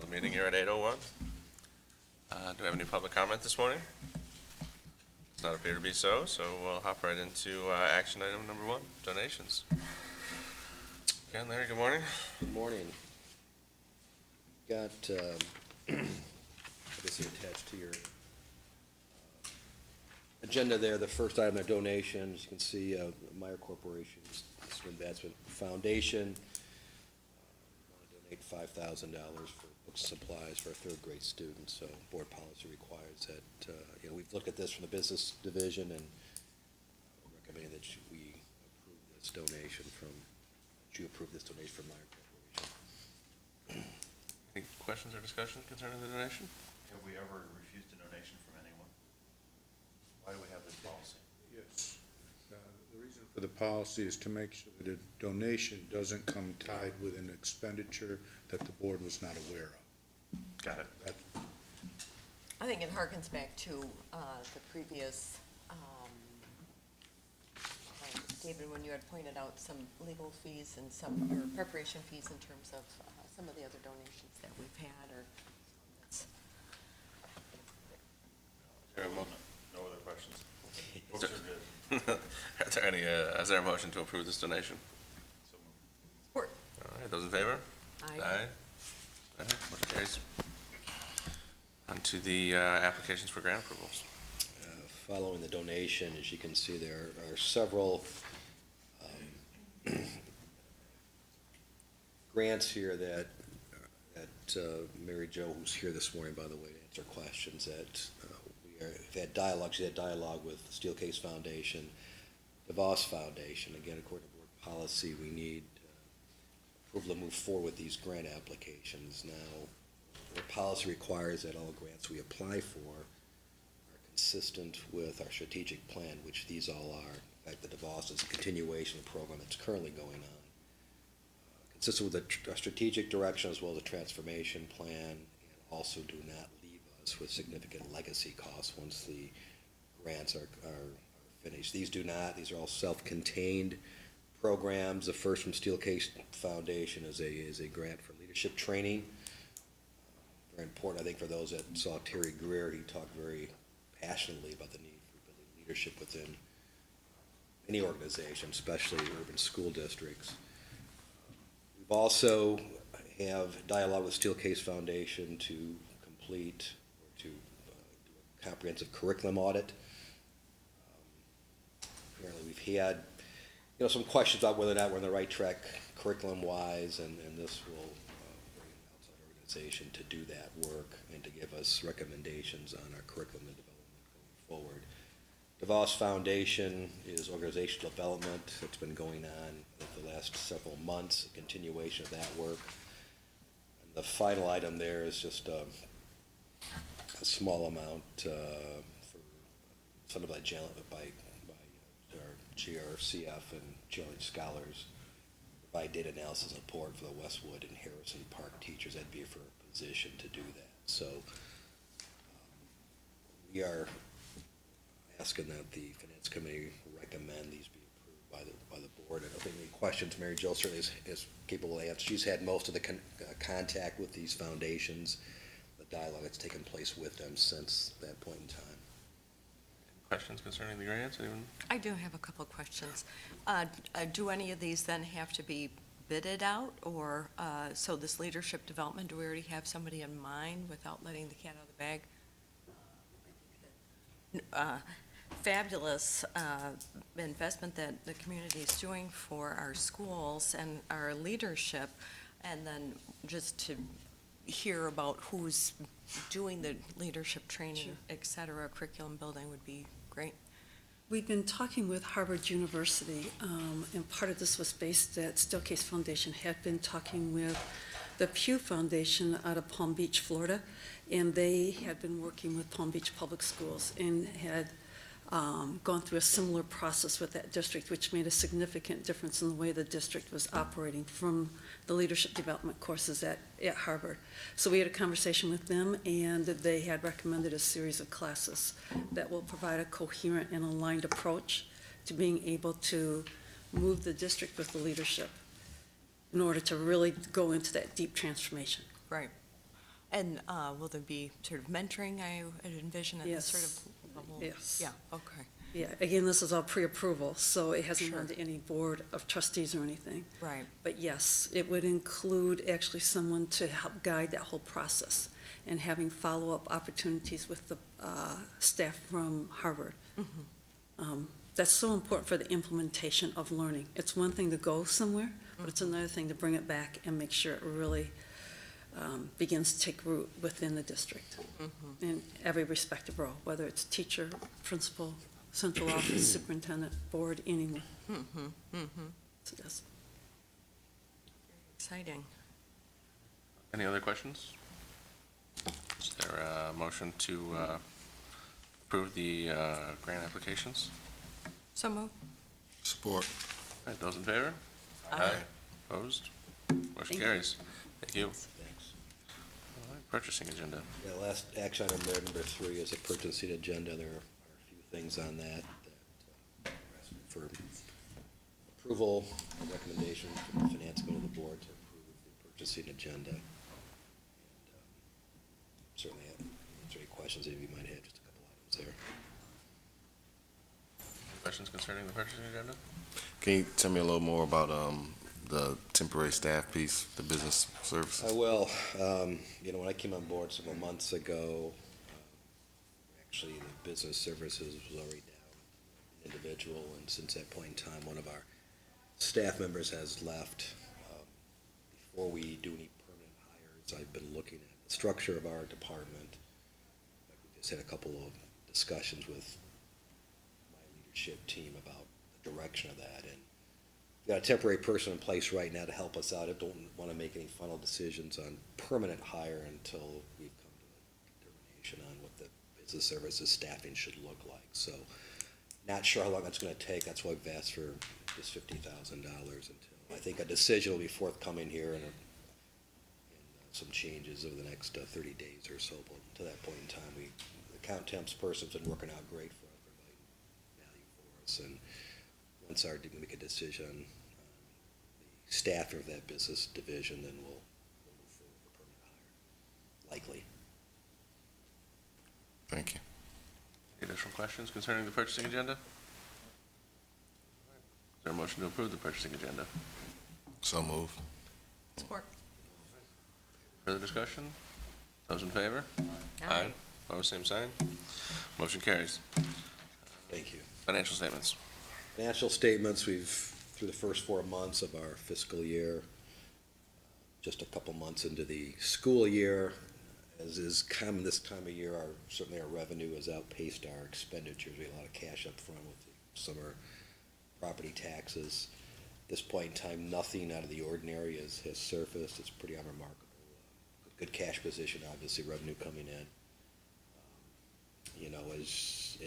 meeting here at 8:01. Do we have any public comment this morning? Does not appear to be so, so we'll hop right into action item number 1, donations. Again, Larry, good morning. Good morning. Got, obviously attached to your agenda there, the first item, their donations. You can see Meyer Corporation's Investment Foundation want to donate $5,000 for books and supplies for a third grade student. So board policy requires that, we've looked at this from the business division and recommend that we approve this donation from Meyer Corporation. Any questions or discussion concerning the donation? Have we ever refused a donation from anyone? Why do we have this policy? Yes. The reason for the policy is to make sure that a donation doesn't come tied with an expenditure that the board was not aware of. Got it. I think it harkens back to the previous, David, when you had pointed out some legal fees and some or preparation fees in terms of some of the other donations that we've had, or that's. No other questions. Books are good. Is there a motion to approve this donation? So moved. Support. All right, those in favor? Aye. Motion carries. On to the applications for grant approvals. Following the donation, as you can see, there are several grants here that Mary Jo, who's here this morning, by the way, to answer questions, that we've had dialogue. She had dialogue with Steelcase Foundation, the Voss Foundation. Again, according to board policy, we need approval to move forward with these grant applications. Now, our policy requires that all grants we apply for are consistent with our strategic plan, which these all are. In fact, the DeVos is a continuation of the program that's currently going on. Consistent with our strategic direction as well as a transformation plan, and also do not leave us with significant legacy costs once the grants are finished. These do not. These are all self-contained programs. The first from Steelcase Foundation is a grant for leadership training. Very important, I think, for those that saw Terry Greer. He talked very passionately about the need for building leadership within any organization, especially urban school districts. We've also have dialogue with Steelcase Foundation to complete or to do a comprehensive curriculum audit. Apparently we've had some questions about whether or not we're on the right track curriculum-wise, and this will bring an outside organization to do that work and to give us recommendations on our curriculum and development going forward. DeVos Foundation is organizational development that's been going on for the last several months, a continuation of that work. And the final item there is just a small amount funded by our GRCF and Challenge Scholars, provide data analysis support for the Westwood and Harrison Park teachers. That'd be for a position to do that. So we are asking that the Finance Committee recommend these be approved by the board. I don't think any questions. Mary Jo certainly is capable of answering. She's had most of the contact with these foundations, the dialogue that's taken place with them since that point in time. Questions concerning the grants? Anyone? I do have a couple of questions. Do any of these then have to be bidded out, or so this leadership development, do we already have somebody in mind without letting the cat out of the bag? Fabulous investment that the community is doing for our schools and our leadership, and then just to hear about who's doing the leadership training, Sure. et cetera, curriculum building would be great. We've been talking with Harvard University, and part of this was based that Steelcase Foundation had been talking with the Pew Foundation out of Palm Beach, Florida, and they had been working with Palm Beach Public Schools and had gone through a similar process with that district, which made a significant difference in the way the district was operating from the leadership development courses at Harvard. So we had a conversation with them, and they had recommended a series of classes that will provide a coherent and aligned approach to being able to move the district with the leadership in order to really go into that deep transformation. Right. And will there be sort of mentoring, I envision, at this sort Yes. of level? Yes. Yeah, okay, Yeah, again, this is all pre-approval, so it hasn't Sure. gone to any board of trustees or anything. right. But yes, it would include actually someone to help guide that whole process and having follow-up opportunities with the staff from Harvard. That's so important for the implementation of learning. It's one thing to go somewhere, but it's another thing to bring it back and make sure it really begins to take root within the district in every respective role, whether it's teacher, principal, central office, superintendent, board, anyone. So that's Exciting. Any other questions? Is there a motion to approve the grant applications? So moved. Support. All right, those in favor? Aye. Opposed? Motion Thank you. carries. Thank you. Thanks. All right, purchasing agenda. Yeah, last action item there, number 3, is a purchasing agenda. There are a few things on that we're asking for approval, a recommendation from the finance committee of the board to approve the purchasing agenda. And certainly answer any questions that you might have, just a couple items there. Questions concerning the purchasing agenda? Can you tell me a little more about the temporary staff piece, the business services? Well, when I came on board several months ago, actually the business services was already down an individual, and since that point in time, one of our staff members has left. Before we do any permanent hires, I've been looking at the structure of our department. We just had a couple of discussions with my leadership team about the direction of that, and we've got a temporary person in place right now to help us out. I don't want to make any final decisions on permanent hire until we've come to a determination on what the business services staffing should look like. So, not sure how long that's going to take. That's why I've asked for this $50,000 until I think a decision will be forthcoming here and some changes over the next 30 days or so. But to that point in time, the account temps person's been working out great for us, providing value for us. And once our make a decision on the staffing of that business division, then we'll move forward for permanent hire, likely. Thank you. Any additional questions concerning the purchasing agenda? Is there a motion to approve the purchasing agenda? So move. Support. Further discussion? Those in favor? Opposed, same sign. Motion carries. Thank you. Financial statements. Financial statements, through the first 4 months of our fiscal year, just a couple months into the school year, as is common this time of year, certainly our revenue has outpaced our expenditures. We have a lot of cash up front with the summer property taxes. At this point in time, nothing out of the ordinary has surfaced. It's pretty unremarkable. Good cash position, obviously, revenue coming in.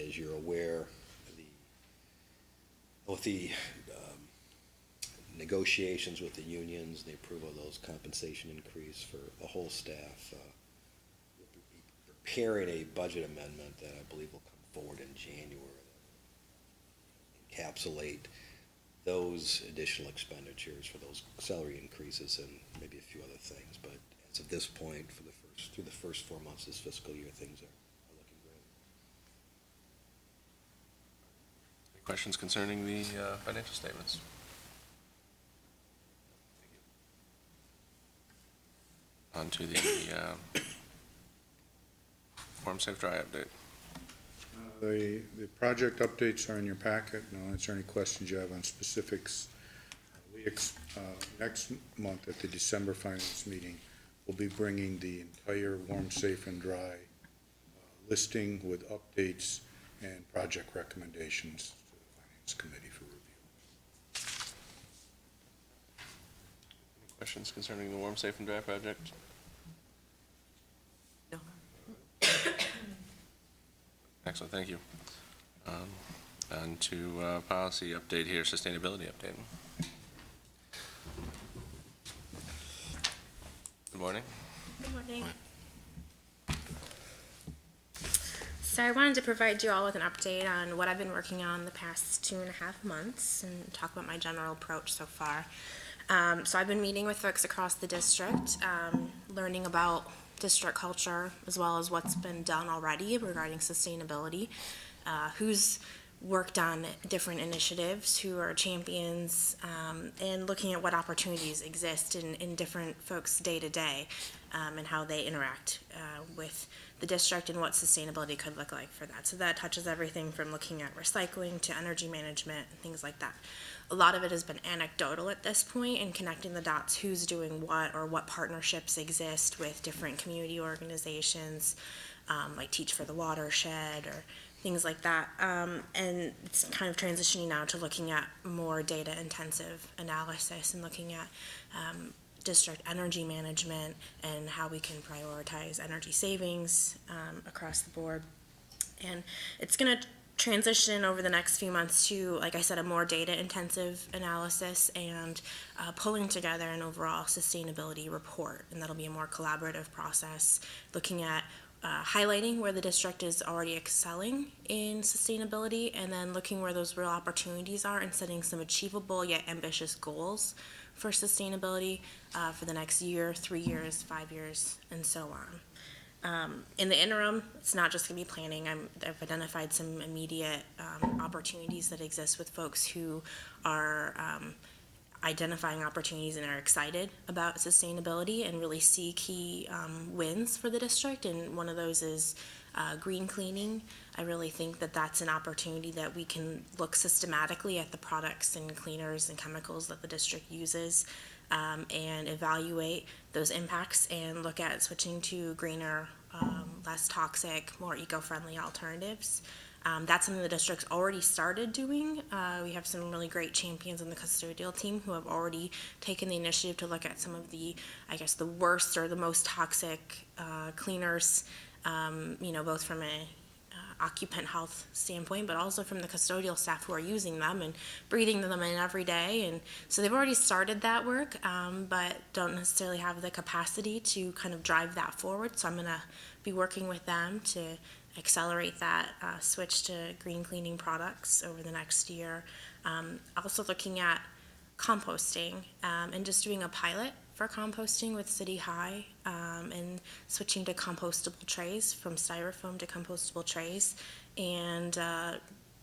As you're aware, with the negotiations with the unions, the approval of those compensation increase for the whole staff, we'll be preparing a budget amendment that I believe will come forward in January that will encapsulate those additional expenditures for those salary increases and maybe a few other things. But as of this point, through the first 4 months of this fiscal year, things are looking great. Any questions concerning the financial statements? On to the Warm Safe Dry update. The project updates are in your packet, and I'll answer any questions you have on specifics. Next month at the December finance meeting, we'll be bringing the entire Warm, Safe, and Dry listing with updates and project recommendations to the Finance Committee for review. Any questions concerning the Warm Safe and Dry project? No. Excellent, thank you. On to policy update here, sustainability update. Good morning. Good morning. So I wanted to provide you all with an update on what I've been working on the past 2.5 months and talk about my general approach so far. So I've been meeting with folks across the district, learning about district culture, as well as what's been done already regarding sustainability, who's worked on different initiatives, who are champions, and looking at what opportunities exist in different folks' day-to-day, and how they interact with the district and what sustainability could look like for that. So that touches everything from looking at recycling to energy management and things like that. A lot of it has been anecdotal at this point and connecting the dots, who's doing what or what partnerships exist with different community organizations, like Teach for the Watershed or things like that. And it's kind of transitioning now to looking at more data intensive analysis and looking at district energy management and how we can prioritize energy savings across the board. And it's going to transition over the next few months to, like I said, a more data intensive analysis and pulling together an overall sustainability report. And that'll be a more collaborative process, looking at highlighting where the district is already excelling in sustainability, and then looking where those real opportunities are and setting some achievable yet ambitious goals for sustainability for the next year, 3 years, 5 years, and so on. In the interim, it's not just going to be planning. I've identified some immediate opportunities that exist with folks who are identifying opportunities and are excited about sustainability and really see key wins for the district. And one of those is green cleaning. I really think that that's an opportunity that we can look systematically at the products and cleaners and chemicals that the district uses and evaluate those impacts and look at switching to greener, less toxic, more eco-friendly alternatives. That's something the district's already started doing. We have some really great champions in the custodial team who have already taken the initiative to look at some of the, I guess, the worst or the most toxic cleaners, both from a occupant health standpoint, but also from the custodial staff who are using them and breathing them in every day. And so they've already started that work, but don't necessarily have the capacity to kind of drive that forward. So I'm going to be working with them to accelerate that switch to green cleaning products over the next year. Also looking at composting and just doing a pilot for composting with City High and switching to compostable trays, from styrofoam to compostable trays, and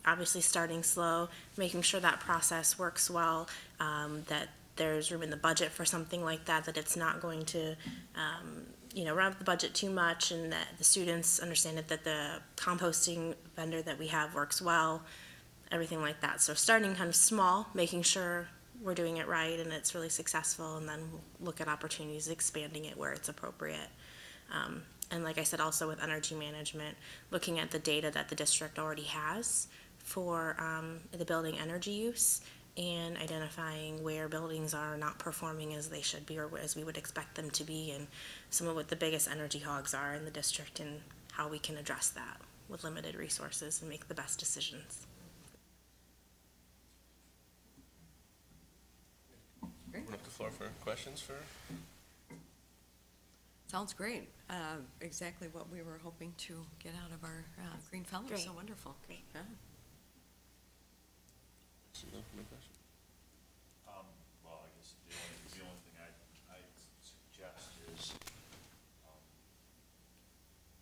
obviously starting slow, making sure that process works well, that there's room in the budget for something like that, that it's not going to run up the budget too much, and that the students understand that the composting vendor that we have works well, everything like that. So starting kind of small, making sure we're doing it right and it's really successful, and then we'll look at opportunities, expanding it where it's appropriate. And like I said, also with energy management, looking at the data that the district already has for the building energy use and identifying where buildings are not performing as they should be or as we would expect them to be, and some of what the biggest energy hogs are in the district and how we can address that with limited resources and make the best decisions. Open up the floor for questions for. Sounds great. Exactly what we were hoping to get out of our Green Fellows. Great. So wonderful. Great. Yeah. Well, I guess the only thing I'd suggest is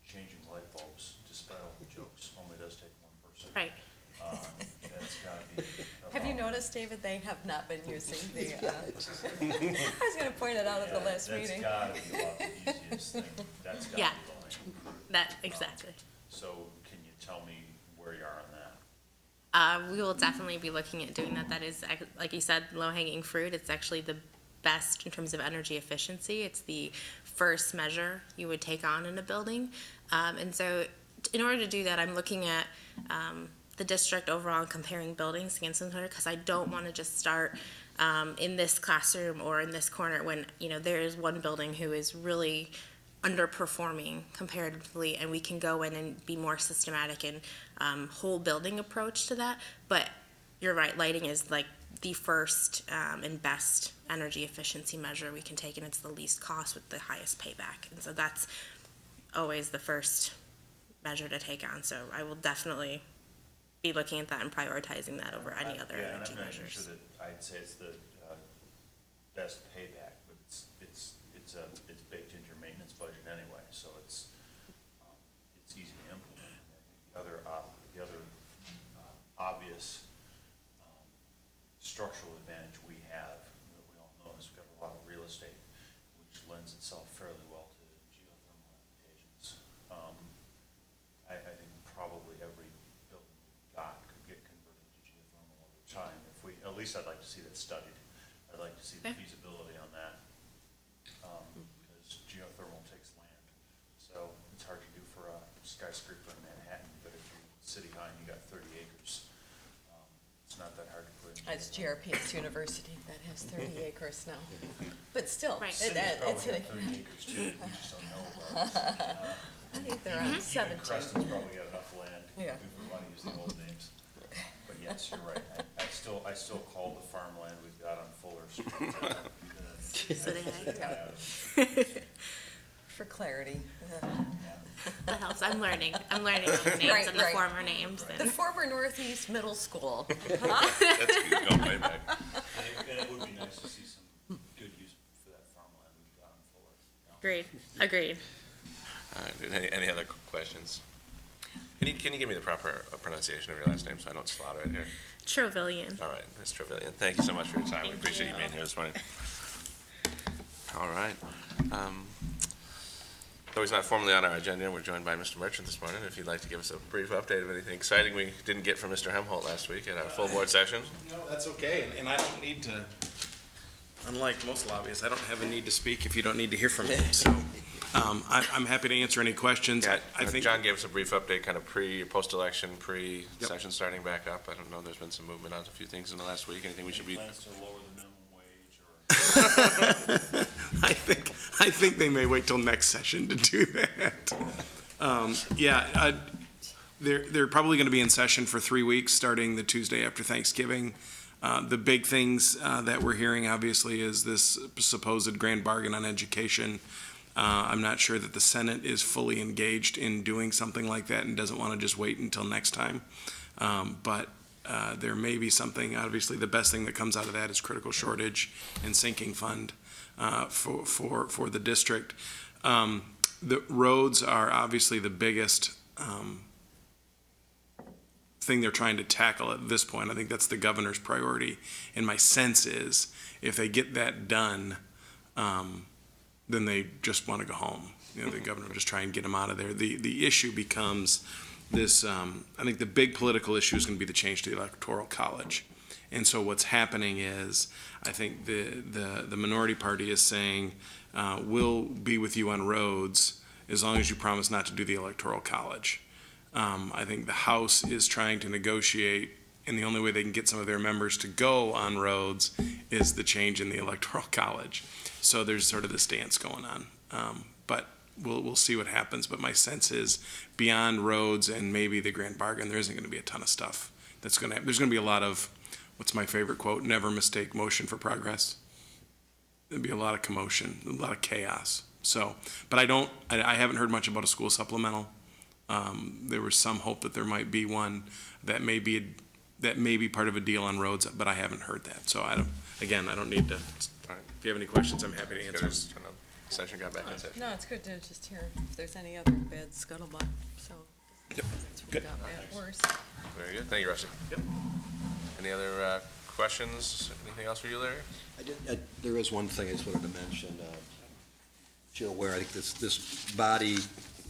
changing light bulbs, despite all the jokes, only does take one person. Right. That's gotta be. Have you noticed, David, they have not been using the, I was going to point it out at the last meeting. That's gotta be about the easiest thing. That's gotta be Yeah. low-hanging fruit. That, exactly. So can you tell me where you are on that? We will definitely be looking at doing that. That is, like you said, low-hanging fruit. It's actually the best in terms of energy efficiency. It's the first measure you would take on in a building. And so in order to do that, I'm looking at the district overall and comparing buildings against one another, because I don't want to just start in this classroom or in this corner when, there is one building who is really underperforming comparatively, and we can go in and be more systematic and whole building approach to that. But you're right, lighting is like the first and best energy efficiency measure we can take, and it's the least cost with the highest payback. And so that's always the first measure to take on. So I will definitely be looking at that and prioritizing that over any other Yeah, and energy I'm not even measures. sure that I'd say it's the best payback, but it's baked into your maintenance budget anyway, so it's easy to implement. And the other obvious structural advantage we have, that we all know, is we've got a lot of real estate, which lends itself fairly well to geothermal applications. I think probably every building we've got could get converted to geothermal over time. At least I'd like to see that studied. I'd like to see the feasibility on that, because geothermal takes land. So it's hard to do for a skyscraper in Manhattan, but if you're city high and you got 30 acres, it's not that hard to put in. It's GRPS University that has 30 acres now. But still, Right. Cities it's probably have 30 acres too, we just don't know about it. I think they're on 17. Creston's probably got enough land, Yeah. if we want to use the old names. But yes, you're right, I still call the farmland we've got on Fuller Street. City High. For clarity. That helps. I'm learning all the names Right, and the right. former names. The And former Northeast Middle School. That's good, going way back. And it would be nice to see some good use for that farmland we've got on Fuller. Agreed. All right, any other questions? Can you give me the proper pronunciation of your last name so I don't slaughter it here? Trevelyan. All right, Ms. Trevelyan, thank you so much for your time. We appreciate you being here this morning. All right. Though he's not formally on our agenda, we're joined by Mr. Bertram this morning. If you'd like to give us a brief update of anything exciting we didn't get from Mr. Hemholt last week at our full board session. No, that's okay, and I don't need to, unlike most lobbyists, I don't have a need to speak if you don't need to hear from me, so, I'm happy to answer any questions. I think. John gave us a brief update, kind of post-election, session starting back up. I don't know, there's been some movement on a few things in the last week. Anything we should be? Plans to lower the minimum wage or? I think they may wait till next session to do that. They're probably gonna be in session for 3 weeks, starting the Tuesday after Thanksgiving. The big things, that we're hearing, obviously, is this supposed grand bargain on education. I'm not sure that the Senate is fully engaged in doing something like that and doesn't want to just wait until next time. But there may be something. Obviously, the best thing that comes out of that is critical shortage and sinking fund for the district. The roads are obviously the biggest thing they're trying to tackle at this point. I think that's the governor's priority. And my sense is if they get that done, then they just want to go home. You know, the governor will just try and get them out of there. The issue becomes this, I think the big political issue is going to be the change to the Electoral College. And so what's happening is, I think the minority party is saying, we'll be with you on roads as long as you promise not to do the Electoral College. I think the House is trying to negotiate, and the only way they can get some of their members to go on roads is the change in the Electoral College. So there's sort of this dance going on. But we'll see what happens. But my sense is, beyond roads and maybe the grand bargain, there isn't going to be a ton of stuff that's going to happen. There's going to be a lot of, what's my favorite quote, never mistake motion for progress. There'll be a lot of commotion, a lot of chaos. So, but I haven't heard much about a school supplemental. There was some hope that there might be one that may be part of a deal on roads, but I haven't heard that. So I don't need to. If you have any questions, I'm happy to answer. Session got back in session. No, it's good to just hear if there's any other bad scuttlebutt, so. Yep. Good. Got worse. Very good. Thank you, Rusty. Yep. Any other questions? Anything else for you, Larry? There is one thing I just wanted to mention. You're aware, I think this body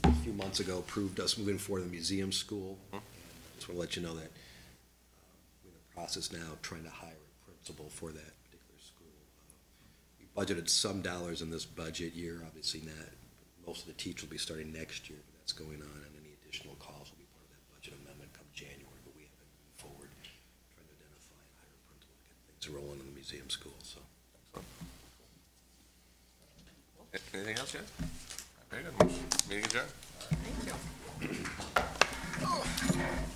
a few months ago approved us moving forward in the museum school. And I just want to let you know that we're in the process now of trying to hire a principal for that particular school. We budgeted some dollars in this budget year, obviously not. Most of the teach will be starting next year, but that's going on, and any additional costs will be part of that budget amendment come January, but we have been moving forward, trying to identify and hire a principal to get things rolling in the museum school, so. Anything else, guys? Very good. Meeting adjourned. Thank you.